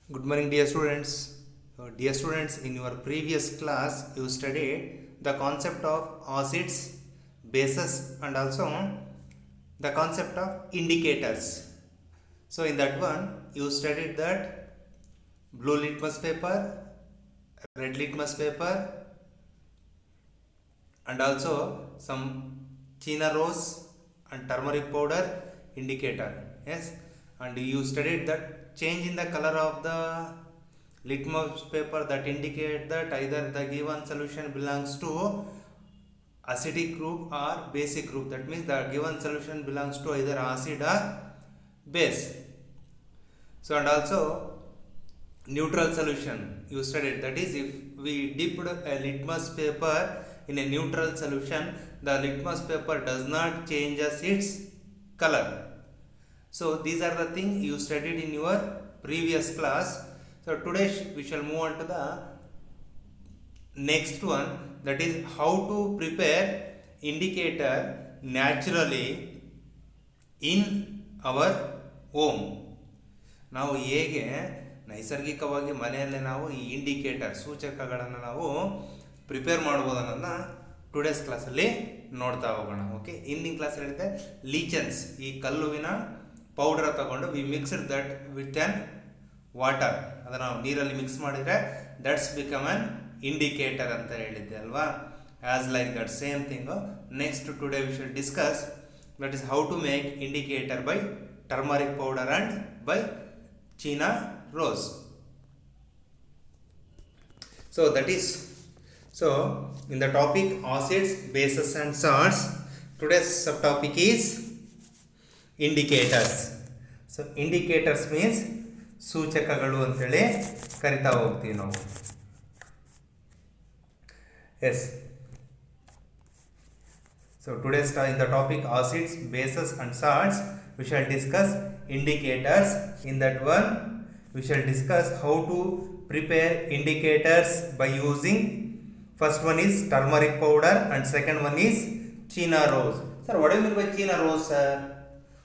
Good morning, dear students. Dear students, in your previous class, you studied the concept of acids, bases, and also the concept of indicators. So, in that one, you studied that blue litmus paper, red litmus paper, and also some China rose and turmeric powder indicator. Yes, and you studied that change in the color of the litmus paper that indicate that either the given solution belongs to acidic group or basic group. That means the given solution belongs to either acid or base. So and also neutral solution you studied, that is if we dipped a litmus paper in a neutral solution, the litmus paper does not change its color. So these are the things you studied in your previous class. So today we shall move on to the next one, that is how to prepare indicator naturally in our home. ನಾವು ಹೇಗೆ ನೈಸರ್ಗಿಕವಾಗಿ ಮನೆಯಲ್ಲೇ ನಾವು ಈ indicator ಸೂಚಕಗಳನ್ನು ನಾವು prepare ಮಾಡ್ಬೋದು ಅನ್ನೋದನ್ನ today's ಕ್ಲಾಸಲ್ಲಿ ನೋಡ್ತಾ ಹೋಗೋಣ. ಓಕೆ, ಹಿಂದಿನ ಕ್ಲಾಸ್ ಹೇಳಿದೆ ಲೀಚನ್ಸ್, ಈ ಕಲ್ಲುವಿನ ಪೌಡರ್ ತಗೊಂಡು we mixed that with an water, ಅದನ್ನು ನಾವು ನೀರಲ್ಲಿ ಮಿಕ್ಸ್ ಮಾಡಿದರೆ ದಟ್ಸ್ ಬಿಕಮ್ ಆನ್ ಇಂಡಿಕೇಟರ್ ಅಂತ ಹೇಳಿದ್ದೆ ಅಲ್ವಾ. As like that same thing next today we should discuss that is how to make indicator by turmeric powder and by China rose. So that is, so in the topic acids, bases and salts, today's subtopic is indicators. So indicators means ಸೂಚಕಗಳು ಅಂತೇಳಿ ಕರಿತಾ ಹೋಗ್ತೀವಿ ನಾವು. Yes. So today's in the topic acids, bases and salts, we shall discuss indicators. In that one we shall discuss how to prepare indicators by using, first one is turmeric powder and second one is China rose. Sir, what do you mean by China rose, sir?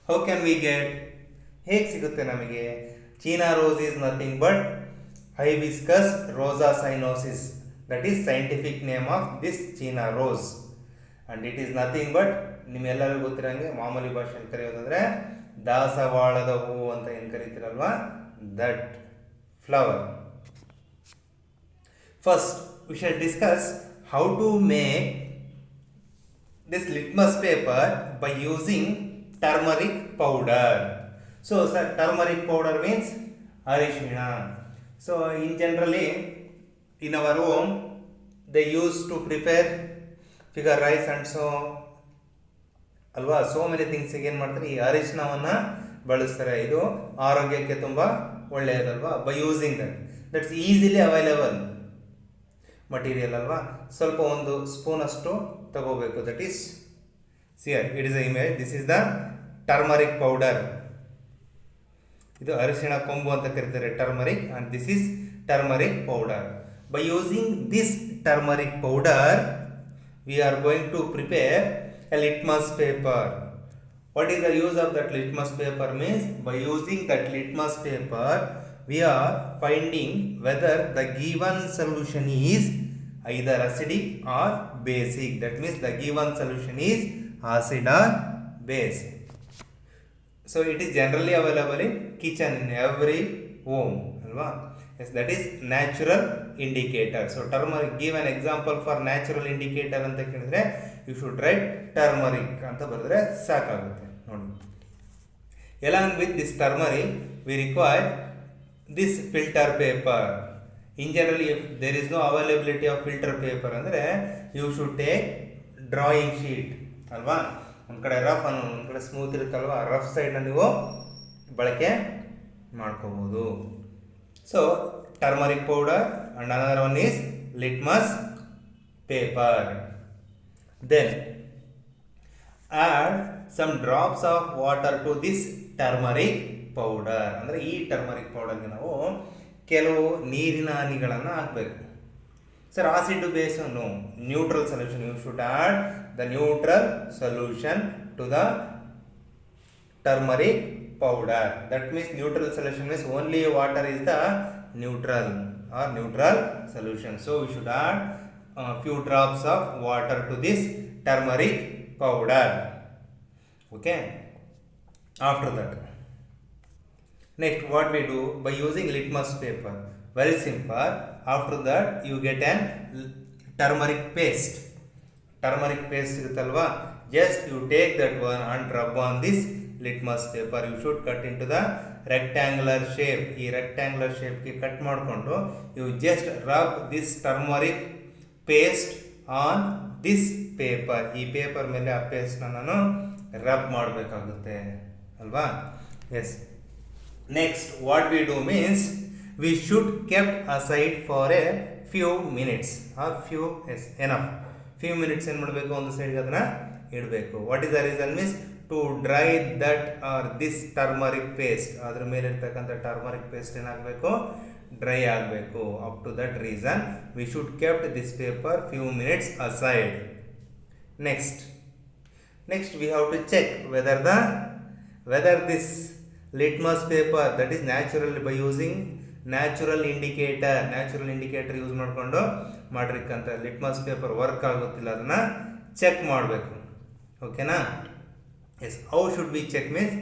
How can we get, ಹೇಗೆ ಸಿಗುತ್ತೆ ನಮಗೆ? China rose is nothing but Hibiscus rosa sinensis, that is scientific name of this China rose, and it is nothing but ನಿಮ್ಮೆಲ್ಲರಿಗೂ ಗೊತ್ತಿರಂಗೆ ಮಾಮೂಲಿ ಭಾಷೆಯಲ್ಲಿ ಕರೆಯೋದಾದ್ರೆ ದಾಸವಾಳದ ಹೂವು ಅಂತ ಏನು ಕರಿತೀರಲ್ವಾ, that flower. First we shall discuss how to make this litmus paper by using turmeric powder. So sir, turmeric powder means ಅರಿಶಿಣ. So in generally in our home they use to prepare figure rice and so ಅಲ್ವಾ, so many ಥಿಂಗ್ಸಿಗೆ ಏನು ಮಾಡ್ತಾರೆ, ಈ ಅರಿಶಿಣವನ್ನು ಬಳಸ್ತಾರೆ. ಇದು ಆರೋಗ್ಯಕ್ಕೆ ತುಂಬ ಒಳ್ಳೆಯದಲ್ವಾ. By using that's easily available material ಅಲ್ವಾ. ಸ್ವಲ್ಪ ಒಂದು ಸ್ಪೂನ್ ಅಷ್ಟು ತಗೋಬೇಕು. That is sir, it is a image, this is the turmeric powder. ಇದು ಅರಿಶಿಣ ಕೊಂಬು ಅಂತ ಕರೀತಾರೆ, turmeric, and this is turmeric powder. By using this turmeric powder we are going to prepare a litmus paper. What is the use of that litmus paper means, by using that litmus paper we are finding whether the given solution is either acidic or basic. That means the given solution is acid or base. So it is generally available in kitchen, in every home alva. Yes, that is natural indicator. So turmeric, give an example for natural indicator ಅಂತ ಕೇಳಿದ್ರೆ you should write turmeric ಅಂತ ಬರೆದ್ರೆ ಸಾಕಾಗುತ್ತೆ ನೋಡಿ. Along with this turmeric we require this filter paper. In generally if there is no availability of filter paper ಅಂದರೆ you should take drawing sheet ಅಲ್ವಾ. ಒಂದು ಕಡೆ ರಫ್ ಅನ್ನೋ, ಒಂದು ಕಡೆ ಸ್ಮೂತ್ ಇರುತ್ತಲ್ವ, ರಫ್ ಸೈಡ್ನ ನೀವು ಬಳಕೆ ಮಾಡ್ಕೋಬೋದು. So turmeric powder and another one is litmus paper. Then add some drops of water to this turmeric powder. ಅಂದರೆ ಈ ಟರ್ಮರಿಕ್ ಪೌಡರ್ಗೆ ನಾವು ಕೆಲವು ನೀರಿನ ಹನಿಗಳನ್ನು ಹಾಕಬೇಕು. Sir, acid base no, neutral solution. You should add the neutral solution to the turmeric powder. That means neutral solution means only water is the neutral or neutral solution. So we should add a few drops of water to this turmeric powder. Okay. After that, next what we do by using litmus paper, very simple. After that you get an turmeric paste. Turmeric paste irutalva, just you take that one and rub on this litmus paper. You should cut into the rectangular shape. Ee rectangular shape ki cut madkondo you just rub this turmeric paste on this paper. Ee paper mele ಆ paste na nanu rub ಮಾಡಬೇಕಾಗುತ್ತೆ ಅಲ್ವಾ. yes, next what we do means we should kept aside for a few minutes or few, yes, enough, few minutes ಏನು ಮಾಡಬೇಕು, ಒಂದು ಸೈಡ್ಗೆ ಅದನ್ನ ಇಡಬೇಕು. What is the reason means to dry that or this turmeric paste. ಅದ್ರ ಮೇಲೆ ಇರ್ತಕ್ಕಂಥ turmeric paste ಏನಾಗಬೇಕು, ಡ್ರೈ ಆಗಬೇಕು. Up to that reason we should kept this paper few minutes aside. next we have to check whether this litmus paper, that is natural, by using natural indicator use ಮಾಡಿಕೊಂಡು ಮಾಡಿರ್ತಕ್ಕಂಥ litmus paper work ಆಗುತ್ತಿಲ್ಲ, ಅದನ್ನು check ಮಾಡಬೇಕು. ಓಕೆನಾ. Yes, how should we check means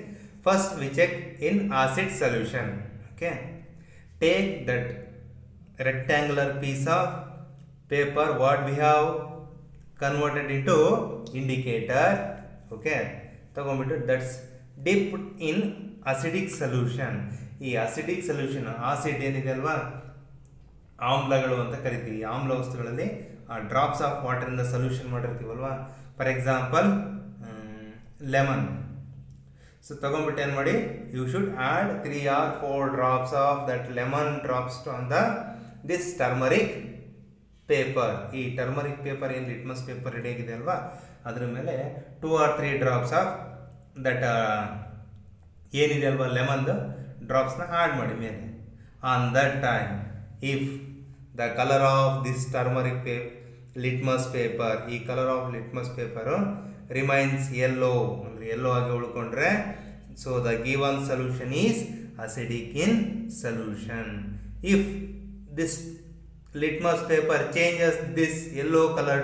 first we check in acid solution. Okay, take that rectangular piece of paper what we have converted into indicator. Okay, ತಗೊಂಡ್ಬಿಟ್ಟು that's dipped in acidic solution. ಈ acidic solution, acid ಏನಿದೆ ಅಲ್ವಾ, ಆಮ್ಲಗಳು ಅಂತ ಕರಿತೀವಿ. ಆಮ್ಲ ವಸ್ತುಗಳಲ್ಲಿ drops of ವಾಟರಿಂದ ಸೊಲ್ಯೂಷನ್ ಮಾಡಿರ್ತೀವಲ್ವಾ. For example lemon. ಸೊ ತಗೊಂಡ್ಬಿಟ್ಟು ಏನು ಮಾಡಿ, you should add 3 or 4 drops of that lemon drops on this turmeric paper. ಈ ಟರ್ಮರಿಕ್ ಪೇಪರ್ ಏನು ಲಿಟ್ಮಸ್ ಪೇಪರ್ ರೆಡಿ ಆಗಿದೆ ಅಲ್ವಾ, ಅದ್ರ ಮೇಲೆ 2 or 3 drops ಆಫ್ ದಟ್ ಏನಿದೆ ಅಲ್ವಾ ಲೆಮನ್ದು ಡ್ರಾಪ್ಸ್ನ ಆ್ಯಡ್ ಮಾಡಿ ಮೇಲೆ. On that time if the colour of this turmeric litmus paper, ಈ colour of litmus paper remains yellow, ಅಂದರೆ ಯೆಲ್ಲೋ ಆಗಿ ಉಳ್ಕೊಂಡ್ರೆ, so the given solution is acidic in solution. If this litmus paper changes this yellow color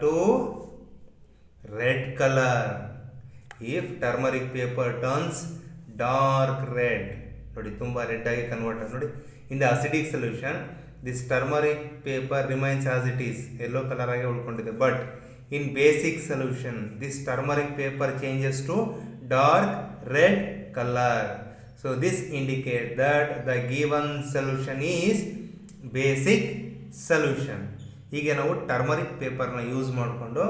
to red color, if turmeric paper turns dark red, ನೋಡಿ ತುಂಬ red ಆಗಿ convert ಆಗಿ ನೋಡಿ. In the acidic solution this turmeric paper remains as it is, yellow colour ಆಗಿ ಉಳ್ಕೊಂಡಿದೆ. But in basic solution this turmeric paper changes to dark red colour. So this indicate that the given solution is basic solution. ಹೀಗೆ ನಾವು turmeric ಪೇಪರ್ನ use ಮಾಡಿಕೊಂಡು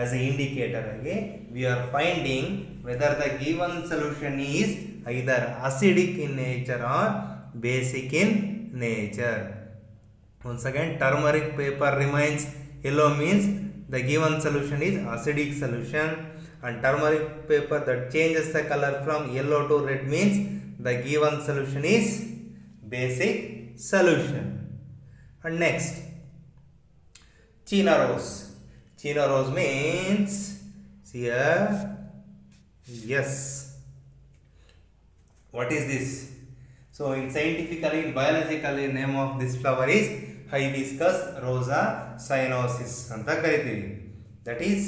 as a indicator ಆಗಿ we are finding whether the given solution is either acidic in nature or basic in nature. Once again, turmeric paper remains yellow means the given solution is acidic solution, and turmeric paper that changes the color from yellow to red means the given solution is basic solution. And next, China rose. China rose means here, yes, what is this? So in scientifically, in biologically, name of this flower is Hibiscus rosa cyanosis anta kariತೀವಿ. That is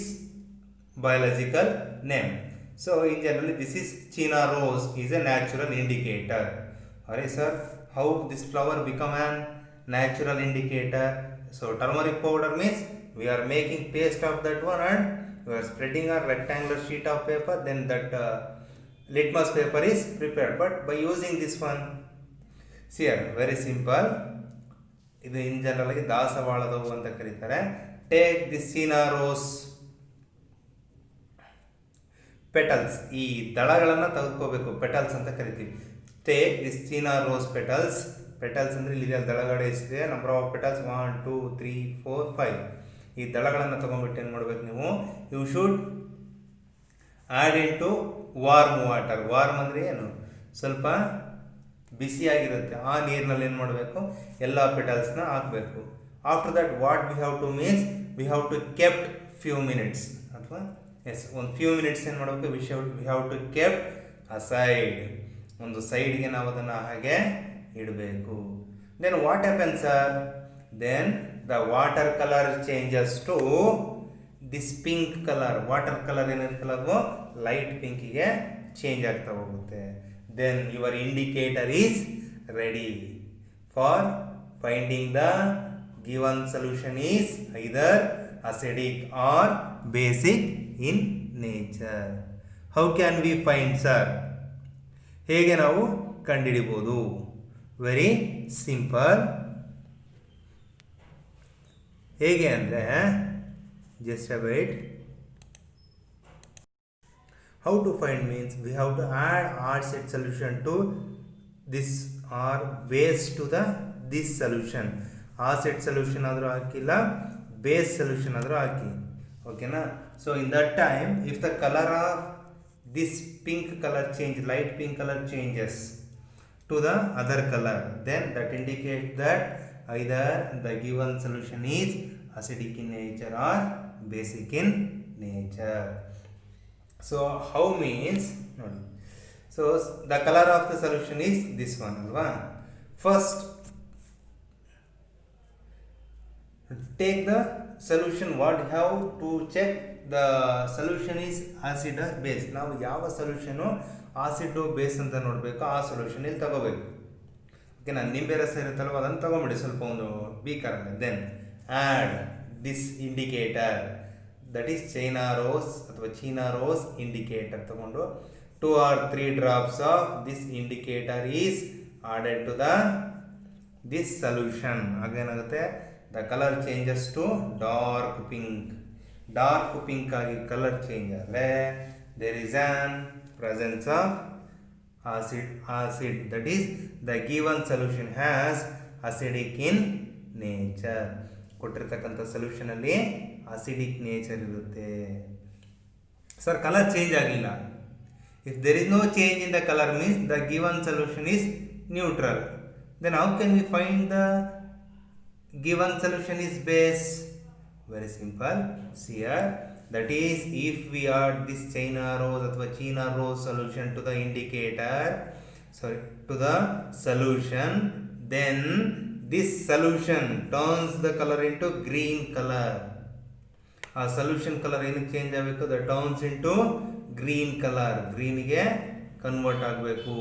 biological name. So in generally this is China rose is a natural indicator. Alright sir, how this flower become an natural indicator? So turmeric powder means we are making paste of that one and we are spreading a rectangular sheet of paper, then that litmus paper is prepared. But by using this one, see here, very simple. ಇದು in general ಆಗಿ ದಾಸವಾಳದವು ಅಂತ ಕರೀತಾರೆ. Take this China rose petals, ಈ ದಳಗಳನ್ನು ತೆಗೆದುಕೋಬೇಕು, petals ಅಂತ ಕರಿತೀವಿ. Take this China rose petals. Petals ಅಂದರೆ ಇಲ್ಲಿ ದಳಗಡೆ ಎಷ್ಟಿದೆ, ನಂಬರ್ ಆಫ್ ಪೆಟಲ್ಸ್ 1 2 3 4 5. ಈ ದಳಗಳನ್ನು ತೊಗೊಂಡ್ಬಿಟ್ಟು ಏನು ಮಾಡಬೇಕು ನೀವು, you should add in to warm water. Warm ಅಂದರೆ ಏನು, ಸ್ವಲ್ಪ ಬಿಸಿಯಾಗಿರುತ್ತೆ, ಆ ನೀರಿನಲ್ಲಿ ಏನು ಮಾಡಬೇಕು, ಎಲ್ಲ ಪೆಟಲ್ಸ್ನ ಹಾಕಬೇಕು. After that what we have to means we have to kept few minutes, ಅಥವಾ ಎಸ್ ಒಂದು ಫ್ಯೂ ಮಿನಿಟ್ಸ್ ಏನು ಮಾಡಬೇಕು, we have to kept aside, ಒಂದು ಸೈಡ್ಗೆ ನಾವು ಅದನ್ನು ಹಾಗೆ ಇಡಬೇಕು. Then what happen sir? Then the water colour changes to this pink colour. Water colour ಏನಿರುತ್ತಲ್ಲ ಅದು ಲೈಟ್ ಪಿಂಕಿಗೆ ಚೇಂಜ್ ಆಗ್ತಾ ಹೋಗುತ್ತೆ. Then your indicator is ready for finding the given solution is either acidic R basic in nature. How can we find sir? ಹೇಗೆ ನಾವು ಕಂಡುಹಿಡಿಬೋದು? Very simple. ಹೇಗೆ ಅಂದರೆ just a wait. How to find means we have to add acid solution to this or base to the this solution. Acid solution ಆದರೂ ಹಾಕಿಲ್ಲ, base solution ಆದರೂ ಹಾಕಿ, ಓಕೆನಾ? So in that time if the color of this pink color change, light pink color changes to the other color, then that indicates that either the given solution is acidic in nature or basic in nature. So how means nodi, so the color of the solution is this one alva. First take the solution. What how to check the solution is acid or base? ನಾವು ಯಾವ solution acid base ಅಂತ ನೋಡಬೇಕು, ಆ solution ಇಲ್ಲಿ ತಗೋಬೇಕು. ಓಕೆನಾ? ನಿಂಬೆ ರಸ ಇರುತ್ತಲ್ವ ಅದನ್ನು ತಗೊಂಬಿಡಿ ಸ್ವಲ್ಪ ಒಂದು ಬೀಕರಲ್ಲಿ. Then add this indicator, that is China rose ಅಥವಾ ಚೀನಾ ರೋಸ್ ಇಂಡಿಕೇಟರ್ ತಗೊಂಡು 2 or 3 drops of this indicator is added to the this solution. ಆಗೇನಾಗುತ್ತೆ, the color changes to dark pink. Dark pink ಆಗಿ ಕಲರ್ ಚೇಂಜ್ ಆದರೆ there is an presence of acid, that is the given solution has acidic in nature. ಕೊಟ್ಟಿರ್ತಕ್ಕಂಥ ಸೊಲ್ಯೂಷನಲ್ಲಿ acidic nature ಇರುತ್ತೆ. Sir colour change ಆಗಲಿಲ್ಲ. If there is no change in the colour means the given solution is neutral. Then how can we find the given solution is base? Very simple. Sir that is if we add this China rose ಅಥವಾ China rose solution to the indicator, sorry to the solution, then this solution turns the color into green color. ಆ solution colour ಏನಕ್ಕೆ change ಆಗಬೇಕು? The turns into green colour, ಗ್ರೀನ್ಗೆ convert ಆಗಬೇಕು.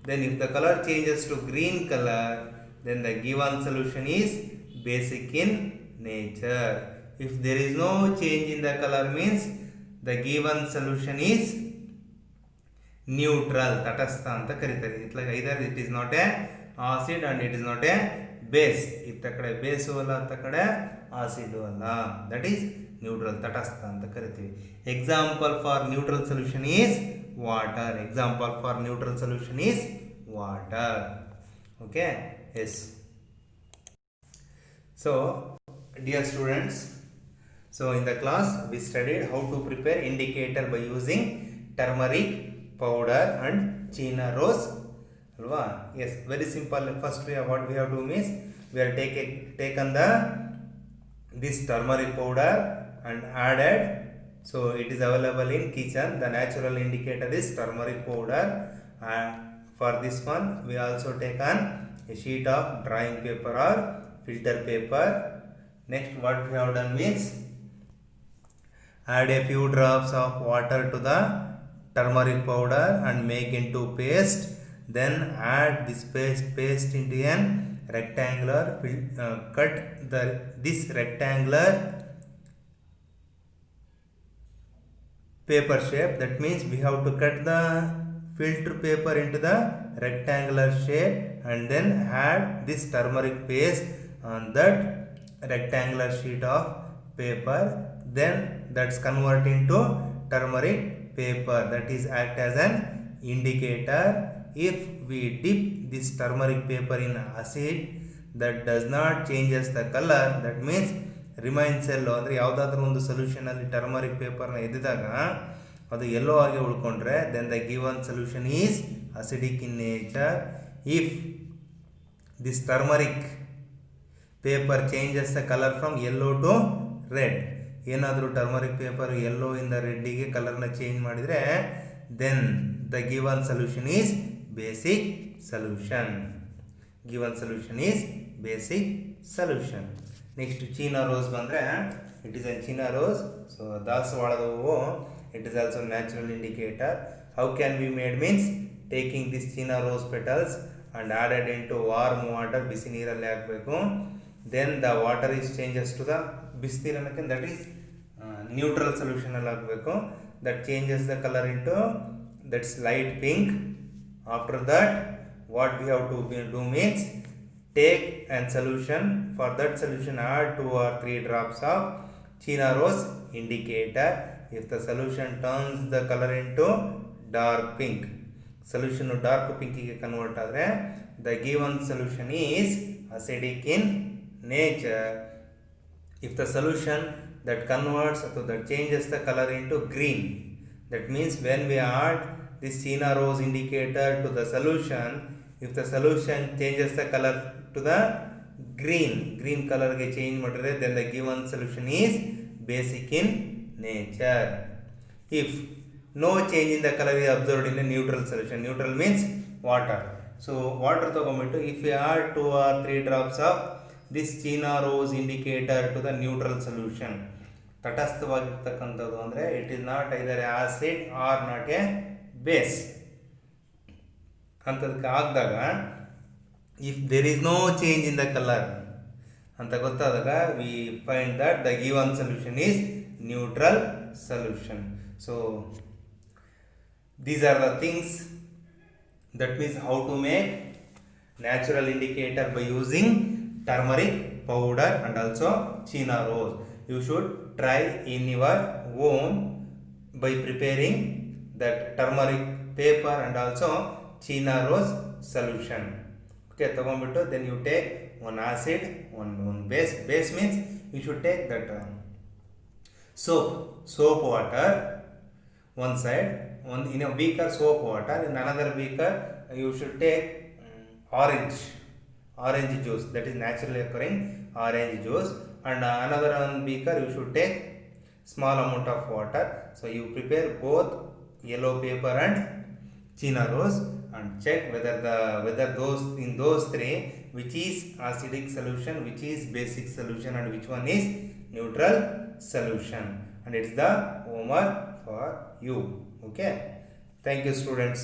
Then if the colour changes to green colour, then the given solution is basic in nature. If there is no change in the colour means the given solution is neutral, ತಟಸ್ಥ ಅಂತ ಕರೀತಾರೆ. Either it is not a acid and it is not a base. ಇತ್ತ ಕಡೆ ಬೇಸು ಅಲ್ಲ, ಅತ್ತ ಕಡೆ acid ಅಲ್ಲ, that is neutral, ತಟಸ್ಥ ಅಂತ ಕರಿತೀವಿ. Example for neutral solution is water. Example for neutral solution is water. Okay, yes. So dear students, so in the class we studied how to prepare indicator by using turmeric powder and China rose. Alva? Yes, very simple. First what we have to do means we have taken this turmeric powder and added. So it is available in kitchen. The natural indicator is turmeric powder. For this one we also taken a sheet of drawing paper or filter paper. Next what we have done means add a few drops of water to the turmeric powder and make into paste. Then add this paste into an rectangular, cut this rectangular paper shape. That means we have to cut the filter paper into the rectangular shape and then add this turmeric paste on that rectangular sheet of paper. Then that's convert into turmeric paper, that is act as an indicator. If we dip this turmeric paper in acid, that does not changes the color, that means remains yellow. ಅಂದರೆ ಯಾವುದಾದ್ರೂ ಒಂದು ಸೊಲ್ಯೂಷನಲ್ಲಿ turmeric ಪೇಪರ್ನ ಎದ್ದಿದಾಗ ಅದು yellow ಆಗಿ ಉಳ್ಕೊಂಡ್ರೆ then the given solution is acidic in nature. If this turmeric paper changes the colour from yellow to red, ಏನಾದರೂ turmeric paper yellow ಇಂದ ರೆಡ್ಡಿಗೆ ಕಲರ್ನ ಚೇಂಜ್ ಮಾಡಿದರೆ then the given solution is basic solution. Given solution is basic solution. Next China rose bandre, it is a China rose. So Daswalada Ovo, it is also natural indicator. How can we made means taking this China rose petals and added into warm water, bisi neeರಲ್ಲಿ ಹಾಕಬೇಕು. Then the water is changes to the ಬಿಸಿನೀರಕ್ಕೆ, that is neutral solution ಅಲ್ಲಿ ಹಾಕಬೇಕು. That changes the color into that's light pink. After that what we have to do means take an solution. For that solution add 2 or 3 drops of China rose indicator. If the solution turns the color into dark pink, solution dark pink ಗೆ convert ಆದರೆ the given solution is acidic in nature. If the solution that converts or that changes the color into green, that means when we add this China rose indicator to the solution, if the solution changes the color to the green color ge change ಮಾಡಿದ್ರೆ then the given solution is basic in nature. If no change in the color is observed in a neutral solution, neutral means water. So water ತಗೊಂಡ್ಬಿಟ್ಟು if we add 2 or 3 drops of this China rose indicator to the neutral solution, ತಟಸ್ಥವಾಗಿರ್ತಕ್ಕಂಥದ್ದು ಅಂದರೆ it is not either acid or not a base ಅಂತದಕ್ಕೆ ಆಗಿದಾಗ, if there is no change in the color ಅಂತ ಗೊತ್ತಾದಾಗ we find that the given solution is neutral solution. So these are the things, that means how to make natural indicator by using turmeric powder and also China rose. You should try in your home by preparing that turmeric paper and also China rose solution. Okay, ತಗೊಂಡ್ಬಿಟ್ಟು then you take one acid, one base means you should take that soap water one side, one in a beaker soap water, in another beaker you should take orange juice, that is naturally occurring orange juice, and another one beaker you should take small amount of water. So you prepare both yellow paper and China rose and check whether those three which is acidic solution, which is basic solution, and which one is neutral solution, and it's the homework for you. Okay, thank you students.